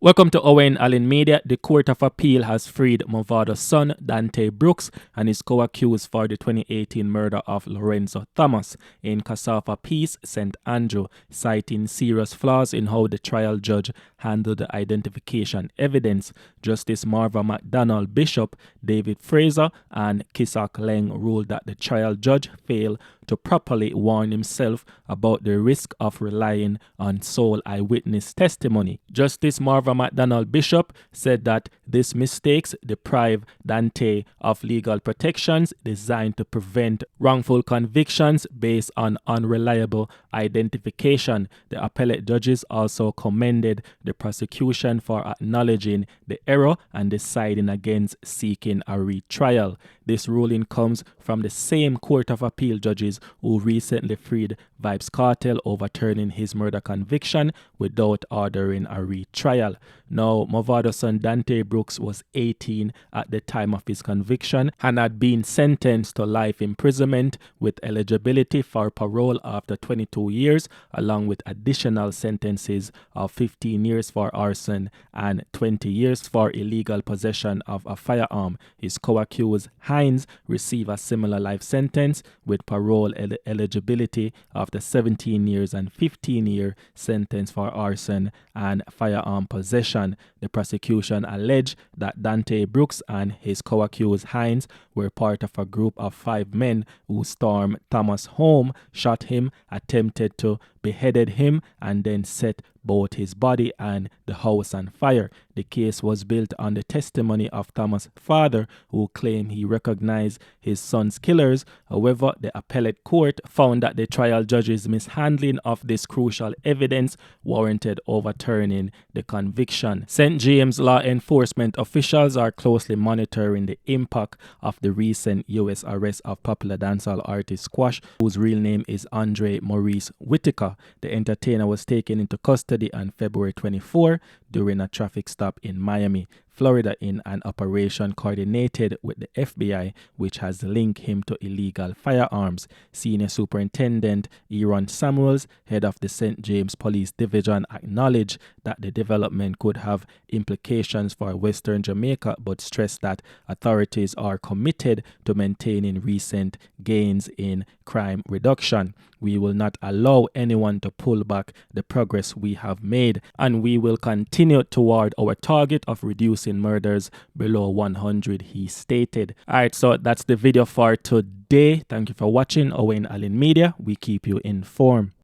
Welcome to Owen Allen Media. The Court of Appeal has freed Mavado's son, Dante Brooks, and his co-accused for the 2018 murder of Lorenzo Thomas in Cassava Peace, St. Andrew, citing serious flaws in how the trial judge handled the identification evidence. Justice Marva McDonald Bishop, David Fraser, and Kisak Leng ruled that the trial judge failed to properly warn himself about the risk of relying on sole eyewitness testimony. Justice Marva McDonald Bishop said that these mistakes deprive Dante of legal protections designed to prevent wrongful convictions based on unreliable identification. The appellate judges also commended the prosecution for acknowledging the error and deciding against seeking a retrial. This ruling comes from the same Court of Appeal judges who recently freed Vybz Kartel, overturning his murder conviction without ordering a retrial. Now, Mavado's son Dante Brooks was 18 at the time of his conviction and had been sentenced to life imprisonment with eligibility for parole after 22 years, along with additional sentences of 15 years for arson and 20 years for illegal possession of a firearm. His co-accused Hines received a similar life sentence with parole eligibility after 17 years and 15-year sentence for arson and firearm possession. The prosecution alleged that Dante Brooks and his co-accused Hines were part of a group of 5 men who stormed Thomas' home, shot him, attempted to beheaded him, and then set both his body and the house on fire. The case was built on the testimony of Thomas' father, who claimed he recognized his son's killers. However, the appellate court found that the trial judge's mishandling of this crucial evidence warranted overturning the conviction. St. James law enforcement officials are closely monitoring the impact of the recent U.S. arrest of popular dancehall artist Squash, whose real name is Andre Maurice Whitaker. The entertainer was taken into custody on February 24 during a traffic stop in Miami, Florida, in an operation coordinated with the FBI, which has linked him to illegal firearms. Senior Superintendent Aaron Samuels, head of the St. James Police Division, acknowledged that the development could have implications for Western Jamaica, but stressed that authorities are committed to maintaining recent gains in crime reduction. We will not allow anyone to pull back the progress we have made, and we will continue toward our target of reducing murders below 100, he stated. Alright, so that's the video for today. Thank you for watching Owen Allen Media. We keep you informed.